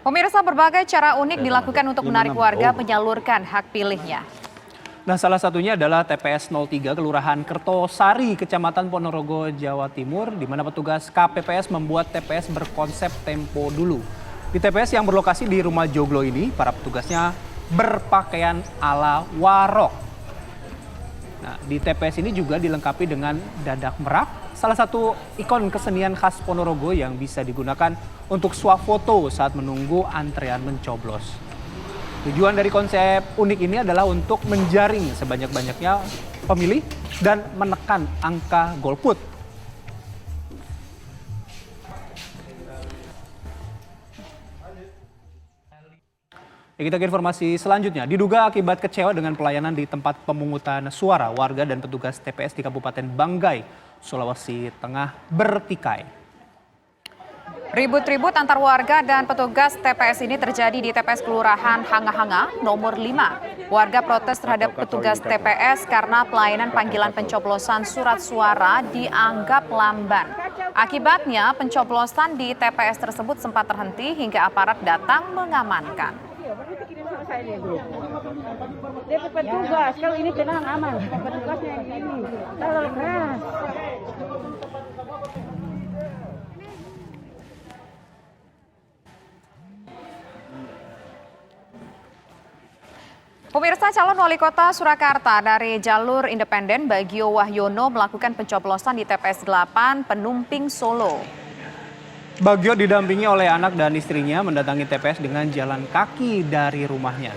Pemirsa, berbagai cara unik dilakukan untuk menarik warga menyalurkan hak pilihnya. Nah, salah satunya adalah TPS 03 Kelurahan Kertosari, Kecamatan Ponorogo, Jawa Timur, di mana petugas KPPS membuat TPS berkonsep tempo dulu. Di TPS yang berlokasi di Rumah Joglo ini, para petugasnya berpakaian ala warok. Nah, di TPS ini juga dilengkapi dengan dadak merak, salah satu ikon kesenian khas Ponorogo yang bisa digunakan untuk swafoto saat menunggu antrean mencoblos. Tujuan dari konsep unik ini adalah untuk menjaring sebanyak-banyaknya pemilih dan menekan angka golput. Kita ke informasi selanjutnya. Diduga akibat kecewa dengan pelayanan di tempat pemungutan suara, warga dan petugas TPS di Kabupaten Banggai, Sulawesi Tengah bertikai. Ribut-ribut antar warga dan petugas TPS ini terjadi di TPS Kelurahan Hanga-Hanga nomor 5. Warga protes terhadap petugas TPS karena pelayanan panggilan pencoblosan surat suara dianggap lamban. Akibatnya pencoblosan di TPS tersebut sempat terhenti hingga aparat datang mengamankan. Dia petugas, kalau ini tenang aman, petugasnya yang ini terlalu keras. Pemirsa, calon wali kota Surakarta dari jalur independen Bagio Wahyono melakukan pencoblosan di TPS 8 Penumping Solo. Bagio didampingi oleh anak dan istrinya mendatangi TPS dengan jalan kaki dari rumahnya.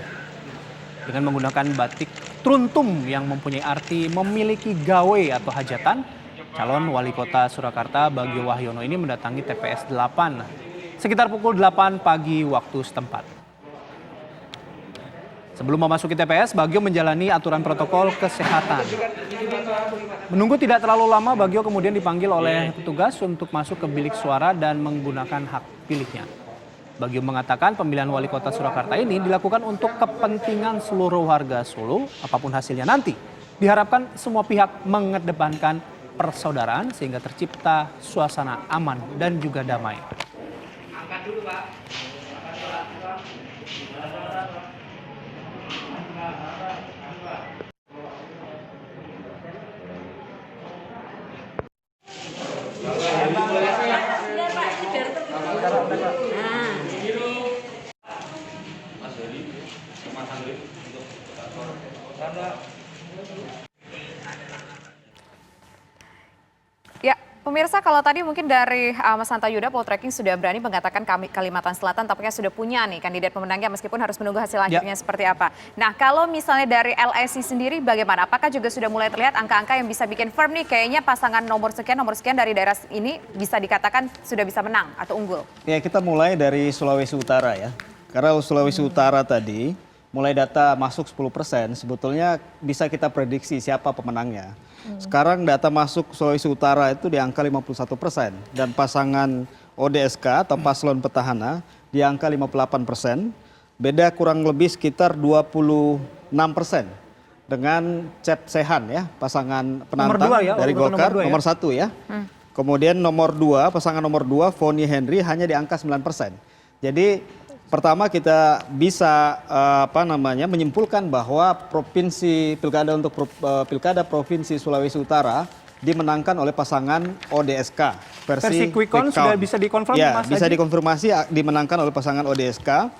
Dengan menggunakan batik truntum yang mempunyai arti memiliki gawe atau hajatan, calon wali kota Surakarta Bagio Wahyono ini mendatangi TPS 8 sekitar pukul 8 pagi waktu setempat. Sebelum memasuki TPS, Bagio menjalani aturan protokol kesehatan. Menunggu tidak terlalu lama, Bagio kemudian dipanggil oleh petugas untuk masuk ke bilik suara dan menggunakan hak pilihnya. Bagio mengatakan pemilihan wali kota Surakarta ini dilakukan untuk kepentingan seluruh warga Solo, apapun hasilnya nanti. Diharapkan semua pihak mengedepankan persaudaraan sehingga tercipta suasana aman dan juga damai. Angkat dulu, Pak. Ya, pemirsa, kalau tadi mungkin dari Mas Hanta Yuda, Poltreking sudah berani mengatakan Kalimantan Selatan tampaknya sudah punya nih kandidat pemenangnya meskipun harus menunggu hasil akhirnya seperti apa. Nah, kalau misalnya dari LSI sendiri bagaimana? Apakah juga sudah mulai terlihat angka-angka yang bisa bikin firm nih kayaknya pasangan nomor sekian dari daerah ini bisa dikatakan sudah bisa menang atau unggul? Ya, kita mulai dari Sulawesi Utara ya. Karena Sulawesi Utara tadi mulai data masuk 10%, sebetulnya bisa kita prediksi siapa pemenangnya. Sekarang data masuk Sulawesi Utara itu di angka 51% dan pasangan ODSK atau paslon petahana di angka 58%. Beda kurang lebih sekitar 26% dengan Cep Sehan ya, pasangan penantang dari Golkar nomor 1 ya. Kemudian nomor 2, pasangan nomor 2 Foni Henry hanya di angka 9%. Jadi pertama kita bisa menyimpulkan bahwa pilkada pilkada provinsi Sulawesi Utara dimenangkan oleh pasangan ODSK versi quick count sudah bisa dikonfirmasi. Ya, bisa dikonfirmasi dimenangkan oleh pasangan ODSK.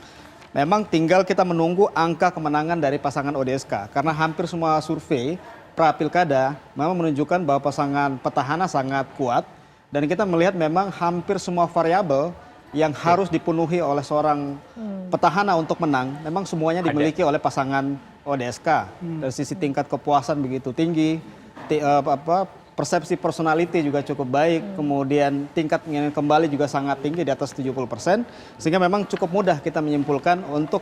Memang tinggal kita menunggu angka kemenangan dari pasangan ODSK karena hampir semua survei pra pilkada memang menunjukkan bahwa pasangan petahana sangat kuat dan kita melihat memang hampir semua variabel yang harus dipenuhi oleh seorang petahana untuk menang, memang semuanya dimiliki oleh pasangan ODSK. Dari sisi tingkat kepuasan begitu tinggi, persepsi personality juga cukup baik, kemudian tingkat penginginan kembali juga sangat tinggi di atas 70%, sehingga memang cukup mudah kita menyimpulkan untuk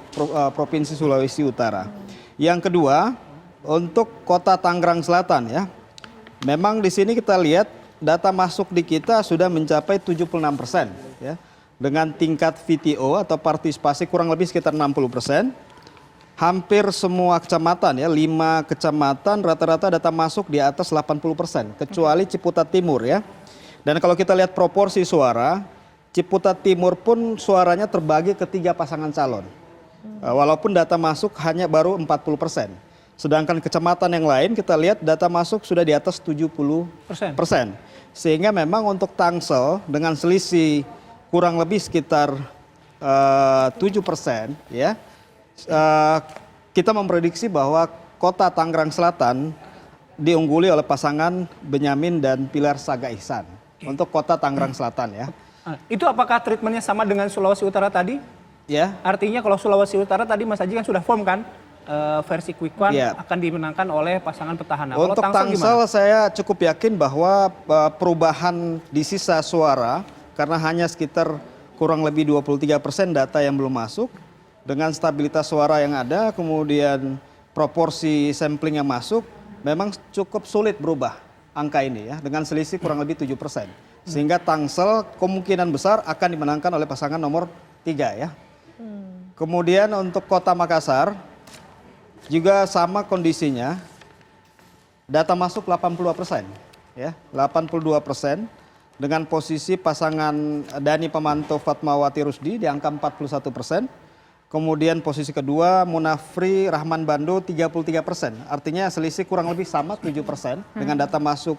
Provinsi Sulawesi Utara. Yang kedua, untuk Kota Tangerang Selatan ya, memang di sini kita lihat data masuk di kita sudah mencapai 76% ya. Dengan tingkat VTO atau partisipasi kurang lebih sekitar 60%. Hampir semua kecamatan ya, 5 kecamatan rata-rata data masuk di atas 80%, kecuali Ciputat Timur ya. Dan kalau kita lihat proporsi suara, Ciputat Timur pun suaranya terbagi ke 3 pasangan calon. Walaupun data masuk hanya baru 40%. Sedangkan kecamatan yang lain kita lihat data masuk sudah di atas 70%. Sehingga memang untuk Tangsel dengan selisih kurang lebih sekitar 7%, ya. Kita memprediksi bahwa Kota Tangerang Selatan diungguli oleh pasangan Benyamin dan Pilar Saga Ihsan untuk Kota Tangerang Selatan, ya. Itu apakah treatmentnya sama dengan Sulawesi Utara tadi? Ya. Artinya kalau Sulawesi Utara tadi Mas Aji kan sudah firm kan, versi quick count Ya. akan dimenangkan oleh pasangan petahana. Untuk Kalau Tangsel Tangsel gimana? saya cukup yakin bahwa perubahan di sisa suara karena hanya sekitar kurang lebih 23% data yang belum masuk, dengan stabilitas suara yang ada, kemudian proporsi sampling yang masuk, memang cukup sulit berubah angka ini, ya, dengan selisih kurang lebih 7%. Sehingga Tangsel kemungkinan besar akan dimenangkan oleh pasangan nomor 3, ya. Kemudian untuk Kota Makassar juga sama kondisinya, data masuk 82%, ya, 82% dengan posisi pasangan Dani Pemanto Fatmawati Rusdi di angka 41%. Kemudian posisi kedua Munafri Rahman Bando 33%. Artinya selisih kurang lebih sama 7% dengan data masuk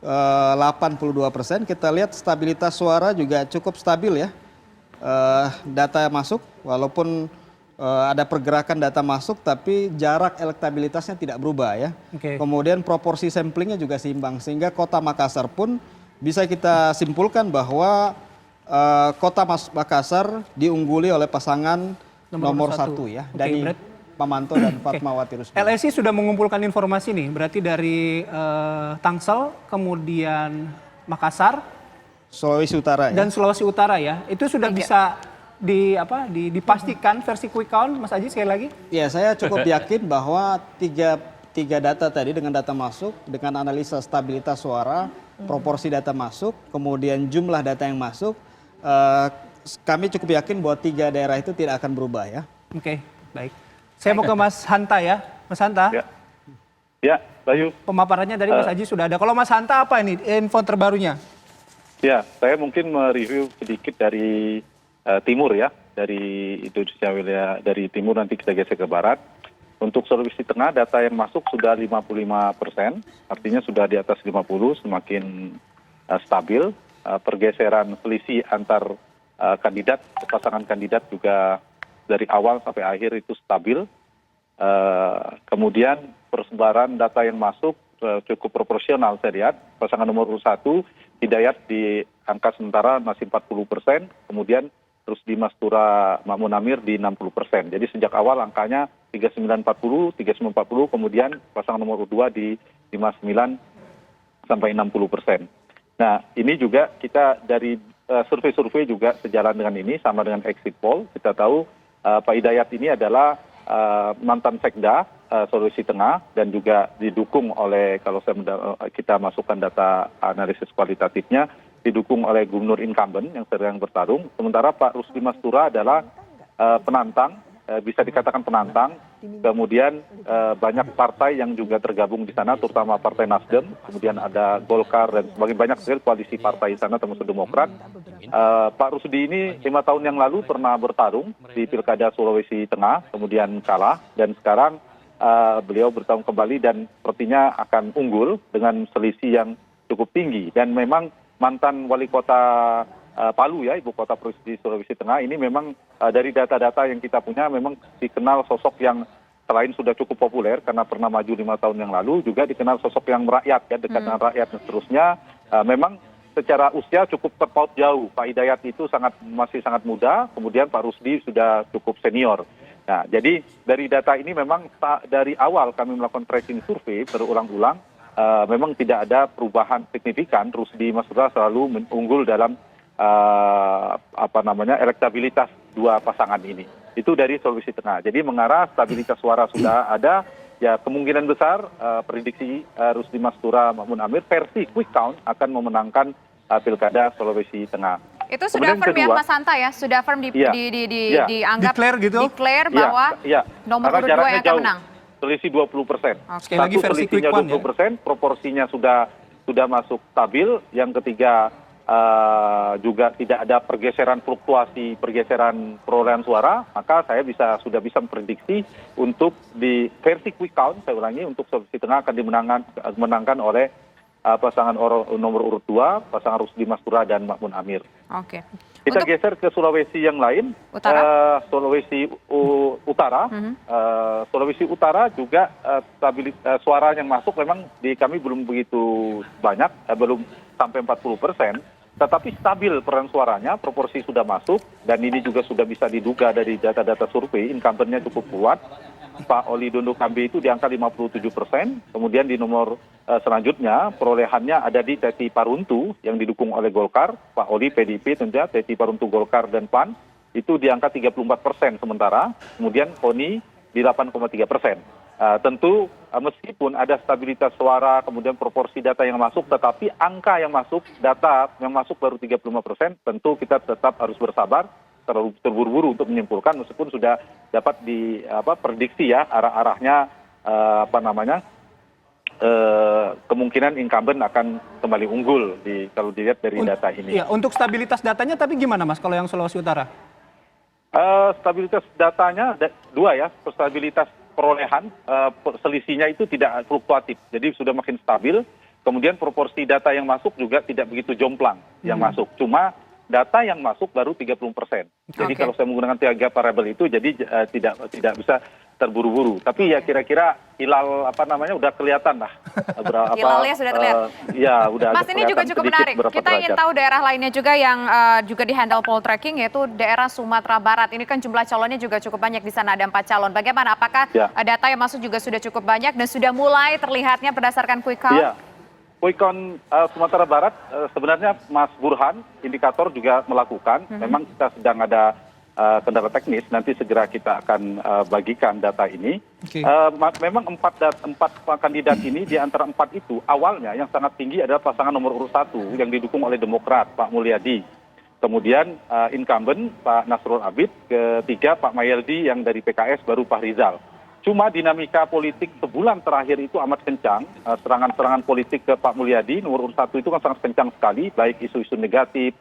82%. Kita lihat stabilitas suara juga cukup stabil, ya. Data masuk walaupun ada pergerakan data masuk tapi jarak elektabilitasnya tidak berubah, ya. Oke. Kemudian proporsi samplingnya juga seimbang sehingga Kota Makassar pun bisa kita simpulkan bahwa Kota Makassar diungguli oleh pasangan nomor 1, ya, Oke, Dani Pamanto dan Fatmawati Rusdi. LSI sudah mengumpulkan informasi nih, berarti dari Tangsel, kemudian Makassar, Sulawesi Utara, ya. dan Sulawesi Utara, ya. Itu sudah bisa dipastikan versi quick count, Mas Aji sekali lagi? Ya, saya cukup yakin bahwa tiga data tadi dengan data masuk, dengan analisa stabilitas suara, proporsi data masuk, kemudian jumlah data yang masuk, kami cukup yakin bahwa 3 daerah itu tidak akan berubah, ya. Oke, baik. Saya mau ke Mas Hanta, ya. Mas Hanta, Ya, Bayu. pemaparannya dari Mas Aji sudah ada. Kalau Mas Hanta apa ini info terbarunya? Ya, saya mungkin mereview sedikit dari timur, ya, dari Indonesia wilayah dari timur, nanti kita geser ke barat. Untuk Sulawesi Tengah data yang masuk sudah 55%, artinya sudah di atas 50, semakin stabil. Pergeseran selisih antar kandidat, pasangan kandidat juga dari awal sampai akhir itu stabil. Kemudian persebaran data yang masuk cukup proporsional, saya lihat. Pasangan nomor 1 Hidayat di angka sementara masih 40%, kemudian terus di Mastura Makmun Amir di 60%. Jadi sejak awal angkanya 39-40, 39-40, kemudian pasangan nomor 2 di 59 sampai 60%. Nah, ini juga kita dari survei-survei juga sejalan dengan ini, sama dengan exit poll. Kita tahu Pak Hidayat ini adalah mantan Sekda Sulawesi Tengah dan juga didukung oleh, kalau kita masukkan data analisis kualitatifnya, didukung oleh gubernur incumbent yang sedang bertarung. Sementara Pak Rusdi Mastura adalah penantang, bisa dikatakan penantang. Kemudian banyak partai yang juga tergabung di sana, terutama Partai Nasdem. Kemudian ada Golkar dan sebagainya, banyak sekali koalisi partai di sana termasuk Demokrat. Pak Rusdi ini 5 tahun yang lalu pernah bertarung di Pilkada Sulawesi Tengah, kemudian kalah, dan sekarang beliau bertarung kembali dan sepertinya akan unggul dengan selisih yang cukup tinggi. Dan memang mantan wali kota Palu, ya, ibu kota provinsi Sulawesi Tengah, ini memang dari data-data yang kita punya memang dikenal sosok yang selain sudah cukup populer karena pernah maju 5 tahun yang lalu, juga dikenal sosok yang merakyat, ya, dekat dengan rakyat dan seterusnya. Memang secara usia cukup terpaut jauh. Pak Hidayat itu masih sangat muda, kemudian Pak Rusdi sudah cukup senior. Nah, jadi dari data ini memang dari awal kami melakukan tracking survei berulang-ulang, memang tidak ada perubahan signifikan. Rusdi Mastura selalu unggul dalam elektabilitas dua pasangan ini. Itu dari Sulawesi Tengah. Jadi mengarah stabilitas suara sudah ada, ya, kemungkinan besar prediksi Rusdi Mastura Makmun Amir versi quick count akan memenangkan Pilkada Sulawesi Tengah. Itu sudah Kemudian firm, ya, kedua, Mas Hanta, ya? Sudah firm dianggap Declare gitu? declare bahwa nomor karena urut 2 jaraknya yang akan jauh. menang. Selisih 20%. Sekali lagi versi quick selisihnya count, ya? 20%, proporsinya sudah masuk stabil. Yang ketiga juga tidak ada pergeseran perolehan suara, maka saya sudah bisa memprediksi untuk di versi quick count, saya ulangi, untuk Sulawesi Tengah akan dimenangkan oleh pasangan nomor urut 2, pasangan Rusdi Mastura dan Makmun Amir. Oke. Kita geser ke Sulawesi yang lain, Sulawesi Utara. Sulawesi Utara juga suara yang masuk memang di kami belum begitu banyak, belum sampai 40%, tetapi stabil peran suaranya, proporsi sudah masuk, dan ini juga sudah bisa diduga dari data-data survei, incumbent-nya cukup kuat. Pak Oli Dondo Kambe itu di angka 57%, kemudian di nomor selanjutnya perolehannya ada di Teti Paruntu yang didukung oleh Golkar, Pak Oli PDIP tentunya, Teti Paruntu Golkar dan PAN itu di angka 34% sementara, kemudian Koni di 8,3%. Tentu meskipun ada stabilitas suara, kemudian proporsi data yang masuk, tetapi angka yang masuk, data yang masuk baru 35%, tentu kita tetap harus bersabar, terlalu terburu-buru untuk menyimpulkan meskipun sudah dapat prediksi ya arahnya kemungkinan incumbent akan kembali unggul kalau dilihat dari data ini. Iya, untuk stabilitas datanya tapi gimana Mas kalau yang Sulawesi Utara? Stabilitas datanya dua ya, stabilitas perolehan selisihnya itu tidak fluktuatif, jadi sudah makin stabil. Kemudian proporsi data yang masuk juga tidak begitu jomplang yang masuk, cuma data yang masuk baru 30%. Jadi kalau saya menggunakan 3 variabel itu, jadi tidak bisa terburu-buru. Tapi ya kira-kira hilal udah kelihatan lah. Hilalnya sudah terlihat. Ya, udah. Mas, ini juga cukup menarik. Kita ingin tahu daerah lainnya juga yang juga dihandle poll tracking, yaitu daerah Sumatera Barat. Ini kan jumlah calonnya juga cukup banyak, di sana ada 4 calon. Bagaimana? Apakah data yang masuk juga sudah cukup banyak dan sudah mulai terlihatnya berdasarkan quick count? Iya. Quick count Sumatera Barat sebenarnya Mas Burhan, indikator juga melakukan. Memang kita sedang ada kendala teknis, nanti segera kita akan bagikan data ini. Memang empat kandidat ini, di antara 4 itu awalnya yang sangat tinggi adalah pasangan nomor urut 1 yang didukung oleh Demokrat, Pak Mulyadi. Kemudian incumbent Pak Nasrul Abid, ketiga Pak Mayeldi yang dari PKS, baru Pak Rizal. Cuma dinamika politik sebulan terakhir itu amat kencang, serangan-serangan politik ke Pak Mulyadi, nomor urut 1 itu kan sangat kencang sekali, baik isu-isu negatif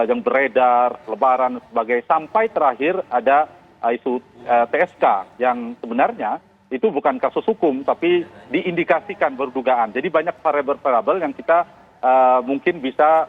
yang beredar, lebaran, sebagai sampai terakhir ada isu TSK yang sebenarnya itu bukan kasus hukum, tapi diindikasikan berdugaan. Jadi banyak variabel-variabel yang kita mungkin bisa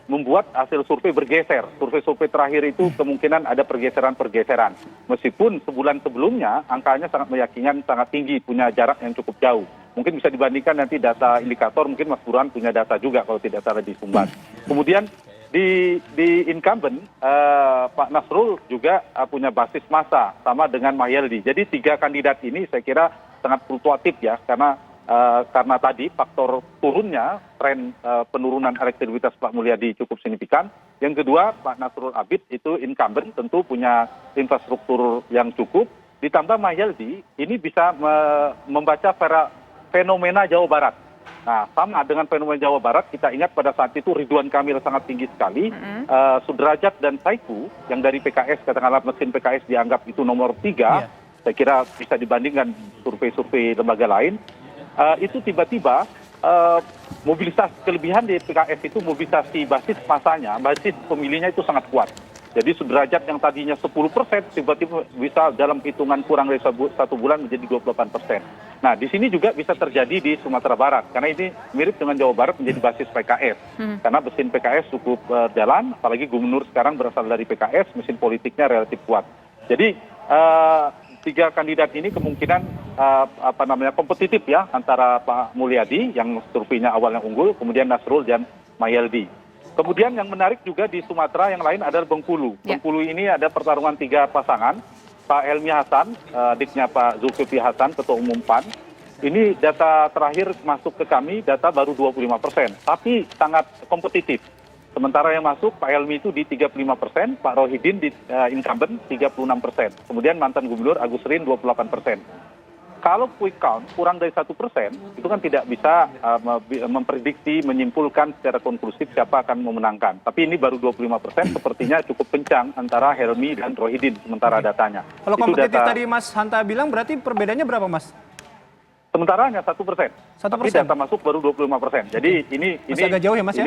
membuat hasil survei bergeser. Survei-survei terakhir itu kemungkinan ada pergeseran-pergeseran. Meskipun sebulan sebelumnya angkanya sangat meyakinkan, sangat tinggi, punya jarak yang cukup jauh. Mungkin bisa dibandingkan nanti data indikator, mungkin Mas Burhan punya data juga kalau tidak salah di Sumbar. Kemudian di incumbent, Pak Nasrul juga punya basis massa, sama dengan Mayeldi. Jadi 3 kandidat ini saya kira sangat fluktuatif ya, karena tadi faktor turunnya tren penurunan elektabilitas Pak Mulyadi cukup signifikan. Yang kedua, Pak Nasrul Abid itu incumbent, tentu punya infrastruktur yang cukup. Ditambah Mayeldi ini bisa membaca fenomena Jawa Barat. Nah, sama dengan fenomena Jawa Barat, kita ingat pada saat itu Ridwan Kamil sangat tinggi sekali. Sudrajat dan Saiku yang dari PKS, katakanlah mesin PKS dianggap itu nomor 3. Saya kira bisa dibandingkan survei-survei lembaga lain. Itu tiba-tiba mobilisasi kelebihan di PKS itu mobilisasi basis masanya, basis pemilihnya itu sangat kuat. Jadi Sudrajat yang tadinya 10% tiba-tiba bisa dalam hitungan kurang dari 1 bulan menjadi 28%. Nah, di sini juga bisa terjadi di Sumatera Barat, karena ini mirip dengan Jawa Barat menjadi basis PKS. Karena mesin PKS cukup jalan, apalagi gubernur sekarang berasal dari PKS, mesin politiknya relatif kuat. Jadi 3 kandidat ini kemungkinan kompetitif ya, antara Pak Mulyadi yang surveinya awalnya unggul, kemudian Nasrul dan Mayeldi. Kemudian yang menarik juga di Sumatera yang lain adalah Bengkulu. Bengkulu ini ada pertarungan 3 pasangan. Pak Helmi Hasan, adiknya Pak Zulkifli Hasan, Ketua Umum PAN. Ini data terakhir masuk ke kami, data baru 25%, tapi sangat kompetitif. Sementara yang masuk Pak Helmi itu di 35%, Pak Rohidin di incumbent 36%. Kemudian mantan gubernur Agus Rin 28%. Kalau quick count kurang dari 1%, itu kan tidak bisa memprediksi, menyimpulkan secara konklusif siapa akan memenangkan. Tapi ini baru 25%, sepertinya cukup kencang antara Helmi dan Rohidin sementara datanya. Kalau kompetitif tadi Mas Hanta bilang berarti perbedaannya berapa Mas? Sementara hanya 1%. Tapi data masuk baru 25%. Jadi ini masih agak jauh ya Mas ya?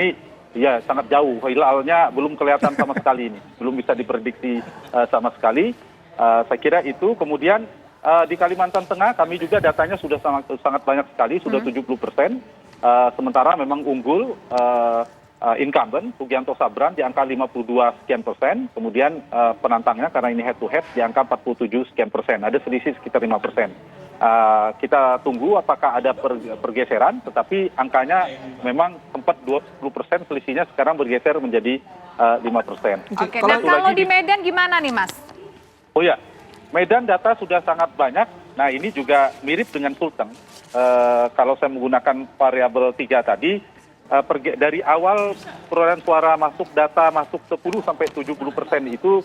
ya sangat jauh. Hilalnya belum kelihatan sama sekali ini, belum bisa diprediksi sama sekali. Saya kira itu. Kemudian di Kalimantan Tengah kami juga datanya sudah sangat banyak sekali, sudah 70%. Sementara memang unggul incumbent Sugianto Sabran di angka 52 sekian persen. Kemudian penantangnya karena ini head to head di angka 47 sekian persen. Ada selisih sekitar 5%. Kita tunggu apakah ada pergeseran, tetapi angkanya memang sempat 20%, selisihnya sekarang bergeser menjadi 5%. Oke, nah kalau di Medan gimana nih Mas? Oh ya, Medan data sudah sangat banyak. Nah ini juga mirip dengan Sulteng. Kalau saya menggunakan variabel 3 tadi, dari awal perolehan suara masuk, data masuk 10 sampai 70% itu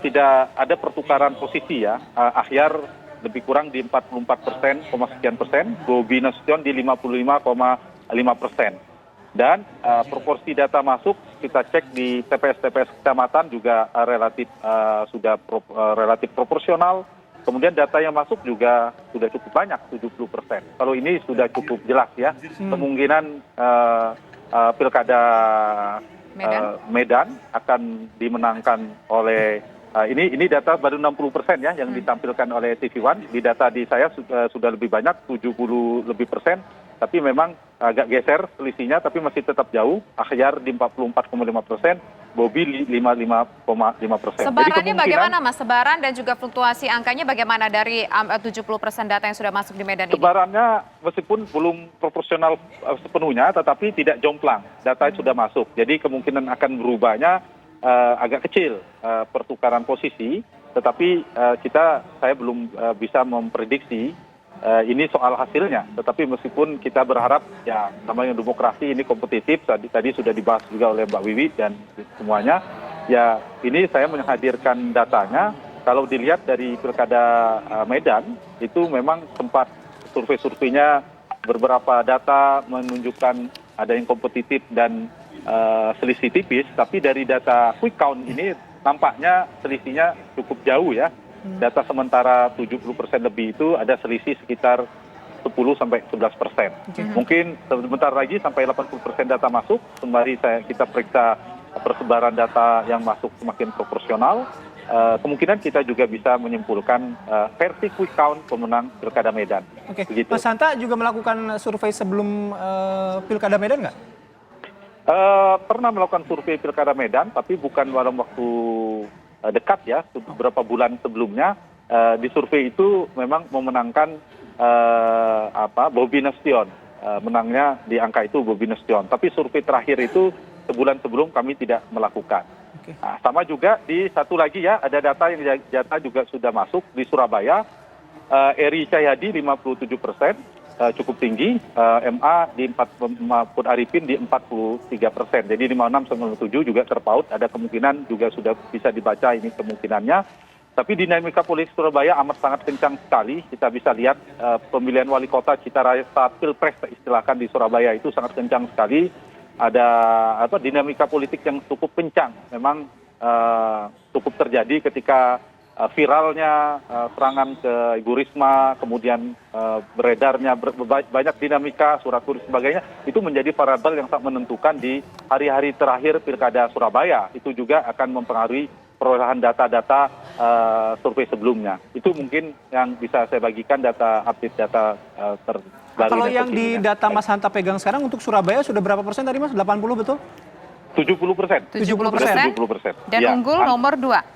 tidak ada pertukaran posisi ya. Ahyar lebih kurang di 44%, sekian persen, Bobi Nasution di 55,5%. Dan proporsi data masuk kita cek di TPS-TPS kecamatan juga sudah relatif proporsional. Kemudian data yang masuk juga sudah cukup banyak, 70%. Kalau ini sudah cukup jelas ya, kemungkinan pilkada Medan akan dimenangkan oleh ini data baru 60% ya yang ditampilkan oleh TV One. Di data di saya sudah lebih banyak, 70 lebih persen. Tapi memang agak geser selisihnya, tapi masih tetap jauh. Ahyar di 44,5%, Bobi 55,5%. Sebarannya bagaimana Mas? Sebaran dan juga fluktuasi angkanya bagaimana dari 70% data yang sudah masuk di Medan ini? Sebarannya meskipun belum proporsional sepenuhnya, tetapi tidak jomplang. Data sudah masuk. Jadi kemungkinan akan berubahnya agak kecil pertukaran posisi, tetapi saya belum bisa memprediksi ini soal hasilnya. Tetapi meskipun kita berharap ya namanya demokrasi ini kompetitif, tadi sudah dibahas juga oleh Mbak Wiwi dan semuanya, ya ini saya menghadirkan datanya. Kalau dilihat dari pilkada Medan itu memang sempat survei-surveinya beberapa data menunjukkan ada yang kompetitif dan selisih tipis, tapi dari data quick count ini nampaknya selisihnya cukup jauh ya. Data sementara 70% lebih itu ada selisih sekitar 10 sampai 11%. Mungkin sebentar lagi sampai 80% data masuk, sembari kita periksa persebaran data yang masuk semakin proporsional. Kemungkinan kita juga bisa menyimpulkan versi quick count pemenang Pilkada Medan. Oke, begitu. Mas Hanta juga melakukan survei sebelum Pilkada Medan nggak? Pernah melakukan survei Pilkada Medan, tapi bukan dalam waktu dekat ya, beberapa bulan sebelumnya. Di survei itu memang memenangkan Bobi Nasution, menangnya di angka itu Bobi Nasution. Tapi survei terakhir itu sebulan sebelum kami tidak melakukan. Nah, sama juga di satu lagi ya, ada data juga sudah masuk di Surabaya. Eri Cahyadi 57%. Cukup tinggi, MA di Mahfud Arifin di 43%. Jadi 56-97 juga terpaut, ada kemungkinan juga sudah bisa dibaca ini kemungkinannya. Tapi dinamika politik Surabaya amat sangat kencang sekali. Kita bisa lihat pemilihan wali kota Citaraya saat Pilpres istilahkan di Surabaya itu sangat kencang sekali. Ada dinamika politik yang cukup kencang. Memang cukup terjadi ketika viralnya serangan ke Ibu Risma, kemudian beredarnya banyak dinamika, surat tulis sebagainya, itu menjadi variabel yang sangat menentukan di hari-hari terakhir Pilkada Surabaya. Itu juga akan mempengaruhi perolehan data-data survei sebelumnya. Itu mungkin yang bisa saya bagikan update data terbaru. Kalau yang di data Mas Hanta pegang sekarang untuk Surabaya sudah berapa persen tadi Mas? 80 betul? 70%. 70%. Dan ya, unggul nomor 2.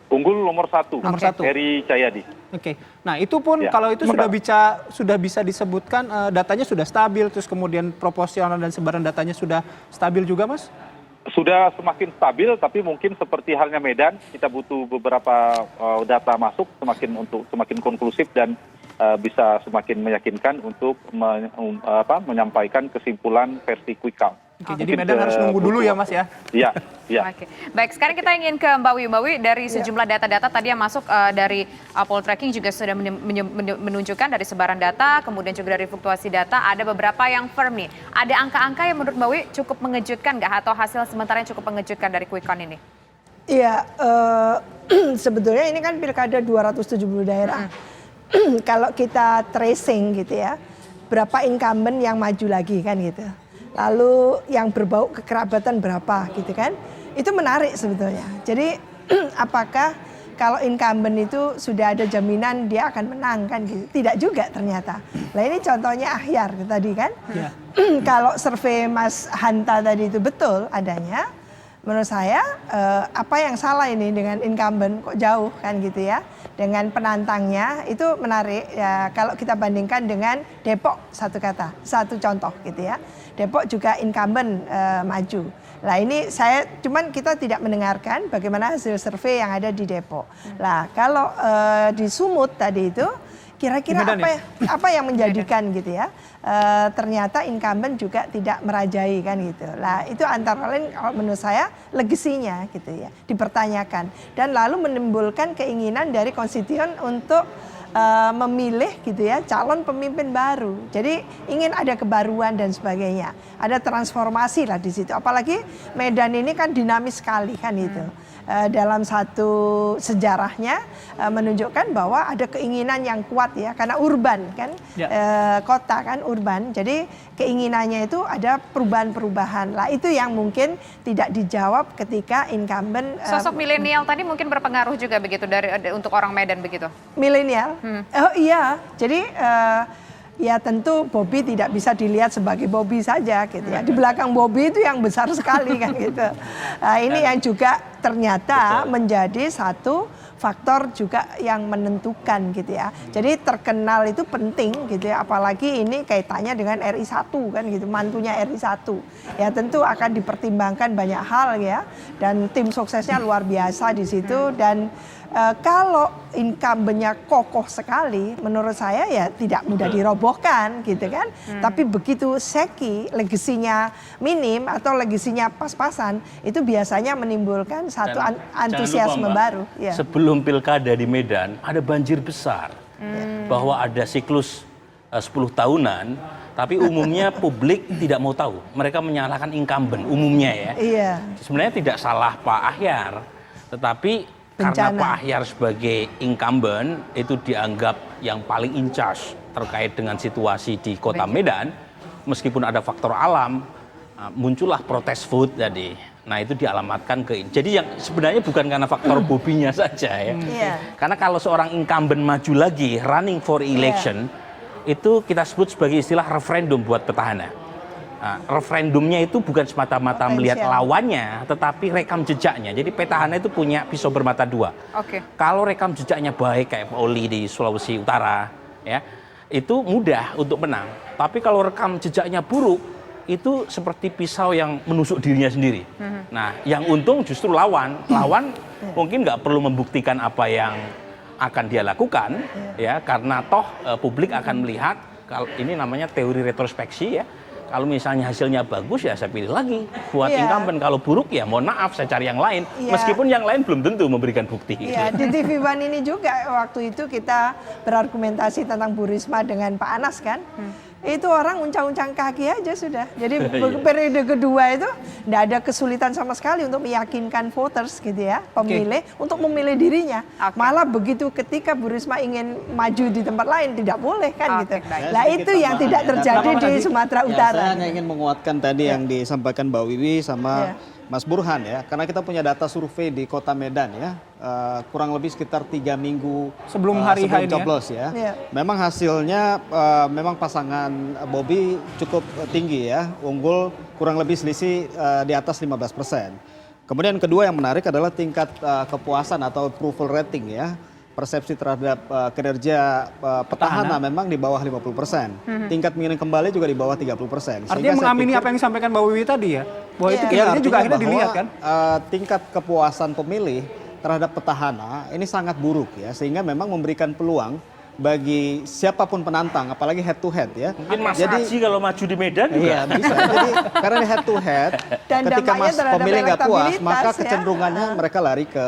Unggul nomor 1, Nomor 1. Eri Cahyadi. Oke, nah itu pun Ya, kalau itu sudah bisa disebutkan datanya sudah stabil, terus kemudian proporsional dan sebaran datanya sudah stabil juga Mas? Sudah semakin stabil, tapi mungkin seperti halnya Medan, kita butuh beberapa data masuk semakin konklusif dan bisa semakin meyakinkan untuk menyampaikan kesimpulan versi quick count. Oke, jadi Medan harus nunggu dulu ya Mas ya? Iya, iya. Oke. Baik, sekarang kita ingin ke Mbak Wiwi. Mbak Wiwi, dari sejumlah data-data tadi yang masuk dari poll tracking juga sudah menunjukkan dari sebaran data, kemudian juga dari fluktuasi data, ada beberapa yang firm nih. Ada angka-angka yang menurut Mbak Wiwi cukup mengejutkan nggak? Atau hasil sementara yang cukup mengejutkan dari quick count ini? Iya, sebetulnya ini kan pilkada 270 daerah. Kalau kita tracing gitu ya, berapa incumbent yang maju lagi kan gitu. lalu yang berbau kekerabatan berapa gitu kan. Itu menarik sebetulnya. Jadi apakah kalau incumbent itu sudah ada jaminan dia akan menang kan gitu. Tidak juga ternyata. Nah ini contohnya Ahyar tadi kan. Kalau survei Mas Hanta tadi itu betul adanya, menurut saya apa yang salah ini dengan incumbent kok jauh kan gitu ya. Dengan penantangnya itu menarik ya, kalau kita bandingkan dengan Depok satu contoh gitu ya. Depok juga incumbent maju. Nah ini cuman kita tidak mendengarkan bagaimana hasil survei yang ada di Depok. Nah kalau di Sumut tadi itu kira-kira apa yang menjadikan gitu ya, ternyata incumbent juga tidak merajai kan gitu. Nah itu antara lain kalau menurut saya legasinya gitu ya dipertanyakan dan lalu menimbulkan keinginan dari konstituen untuk memilih gitu ya calon pemimpin baru. Jadi ingin ada kebaruan dan sebagainya. Ada transformasi lah di situ. Apalagi Medan ini kan dinamis sekali kan itu. Dalam satu sejarahnya menunjukkan bahwa ada keinginan yang kuat ya karena urban kan kota kan urban. Jadi keinginannya itu ada perubahan-perubahan. Lah itu yang mungkin tidak dijawab ketika incumbent. Sosok milenial tadi mungkin berpengaruh juga begitu untuk orang Medan begitu. Milenial. Oh iya. Jadi ya tentu Bobi tidak bisa dilihat sebagai Bobi saja gitu ya. Di belakang Bobi itu yang besar sekali kan gitu. Nah, ini yang juga ternyata menjadi satu faktor juga yang menentukan gitu ya. Jadi terkenal itu penting gitu ya. Apalagi ini kaitannya dengan RI1 kan gitu, mantunya RI1. Ya tentu akan dipertimbangkan banyak hal ya. Dan tim suksesnya luar biasa di situ dan kalau incumbent-nya kokoh sekali, menurut saya ya tidak mudah dirobohkan gitu kan. Tapi begitu seki, legasinya minim atau legasinya pas-pasan, itu biasanya menimbulkan satu antusiasme baru. Ya. Sebelum pilkada di Medan, ada banjir besar. Bahwa ada siklus 10 tahunan, tapi umumnya publik tidak mau tahu. Mereka menyalahkan incumbent umumnya ya. Iya. Sebenarnya tidak salah Pak Ahyar, tetapi karena Pak Ahyar sebagai incumbent itu dianggap yang paling in charge terkait dengan situasi di kota Medan, meskipun ada faktor alam, muncullah protes vote tadi. Nah itu dialamatkan ke ini. Jadi yang sebenarnya bukan karena faktor bobinya saja ya. Karena kalau seorang incumbent maju lagi, running for election, itu kita sebut sebagai istilah referendum buat petahana. Nah, referendumnya itu bukan semata-mata melihat lawannya, tetapi rekam jejaknya. Jadi petahana itu punya pisau bermata dua. Kalau rekam jejaknya baik kayak Pak Oli di Sulawesi Utara, ya itu mudah untuk menang. Tapi kalau rekam jejaknya buruk, itu seperti pisau yang menusuk dirinya sendiri. Nah, yang untung justru lawan. Lawan mungkin nggak perlu membuktikan apa yang akan dia lakukan, ya karena toh publik akan melihat. Kalau ini namanya teori retrospeksi ya. Kalau misalnya hasilnya bagus ya saya pilih lagi buat incumbent. Kalau buruk ya mohon maaf saya cari yang lain. Meskipun yang lain belum tentu memberikan bukti. Iya, di TV One ini juga waktu itu kita berargumentasi tentang Bu Risma dengan Pak Anas kan. Itu orang uncang-uncang kaki aja sudah. Jadi periode kedua itu tidak ada kesulitan sama sekali untuk meyakinkan voters gitu ya, pemilih untuk memilih dirinya. Malah begitu ketika Bu Risma ingin maju di tempat lain tidak boleh kan gitu. Nah itu yang tidak terjadi di Sumatera Utara. Saya hanya ingin menguatkan tadi yang disampaikan Mbak Wiwi sama Mas Burhan ya, karena kita punya data survei di Kota Medan ya, kurang lebih sekitar 3 minggu sebelum hari sebelum coblos ya. Memang hasilnya memang pasangan Bobi cukup tinggi ya, unggul kurang lebih selisih di atas 15%. Kemudian kedua yang menarik adalah tingkat kepuasan atau approval rating ya. Persepsi terhadap kinerja petahana memang di bawah 50%. Tingkat mengingat kembali juga di bawah 30%. Artinya mengamini apa yang disampaikan Mbak Wiwi tadi ya? Bahwa itu kinerjanya juga akhirnya dilihat kan? Tingkat kepuasan pemilih terhadap petahana ini sangat buruk ya. Sehingga memang memberikan peluang bagi siapapun penantang, apalagi head to head ya. Mungkin Mas Haji kalau maju di Medan juga. Iya bisa. Jadi karena head to head, ketika Mas pemilih nggak puas, maka kecenderungannya mereka lari ke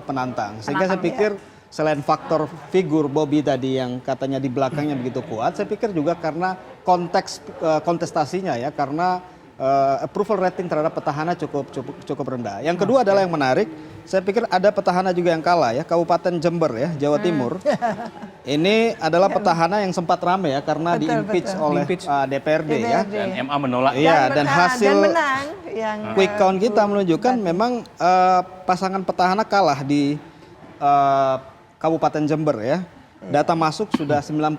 penantang. Sehingga saya pikir selain faktor figur Bobi tadi yang katanya di belakangnya begitu kuat, saya pikir juga karena konteks kontestasinya ya, karena approval rating terhadap petahana cukup rendah. Yang kedua adalah yang menarik, saya pikir ada petahana juga yang kalah ya, Kabupaten Jember ya, Jawa Timur. Ini adalah petahana yang sempat ramai ya karena Betul, di-impeach betul. oleh Di-impeach. DPRD ya. DPRD. Dan MA menolak. Iya, dan menang, hasil dan menang yang quick count kita menunjukkan memang pasangan petahana kalah di Kabupaten Jember ya. Data masuk sudah 95%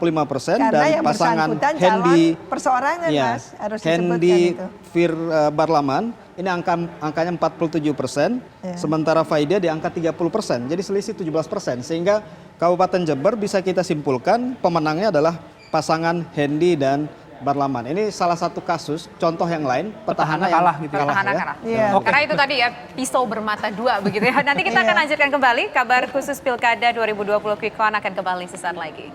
karena dan yang pasangan bersangkutan Hendy calon perseorangan ya, Mas harus disebutkan Hendy itu. Fir Barlaman ini angkanya 47%, Ya. sementara Faidia di angka 30%. Jadi selisih 17%, sehingga Kabupaten Jember bisa kita simpulkan pemenangnya adalah pasangan Hendy dan Barlaman. Ini salah satu kasus, contoh yang lain, petahana yang kalah gitu ya. Petahana ya. kalah. Iya. Oke. Karena itu tadi ya pisau bermata dua begitu ya. Nanti kita akan lanjutkan kembali kabar khusus Pilkada 2020 Quick Count akan kembali sesaat lagi.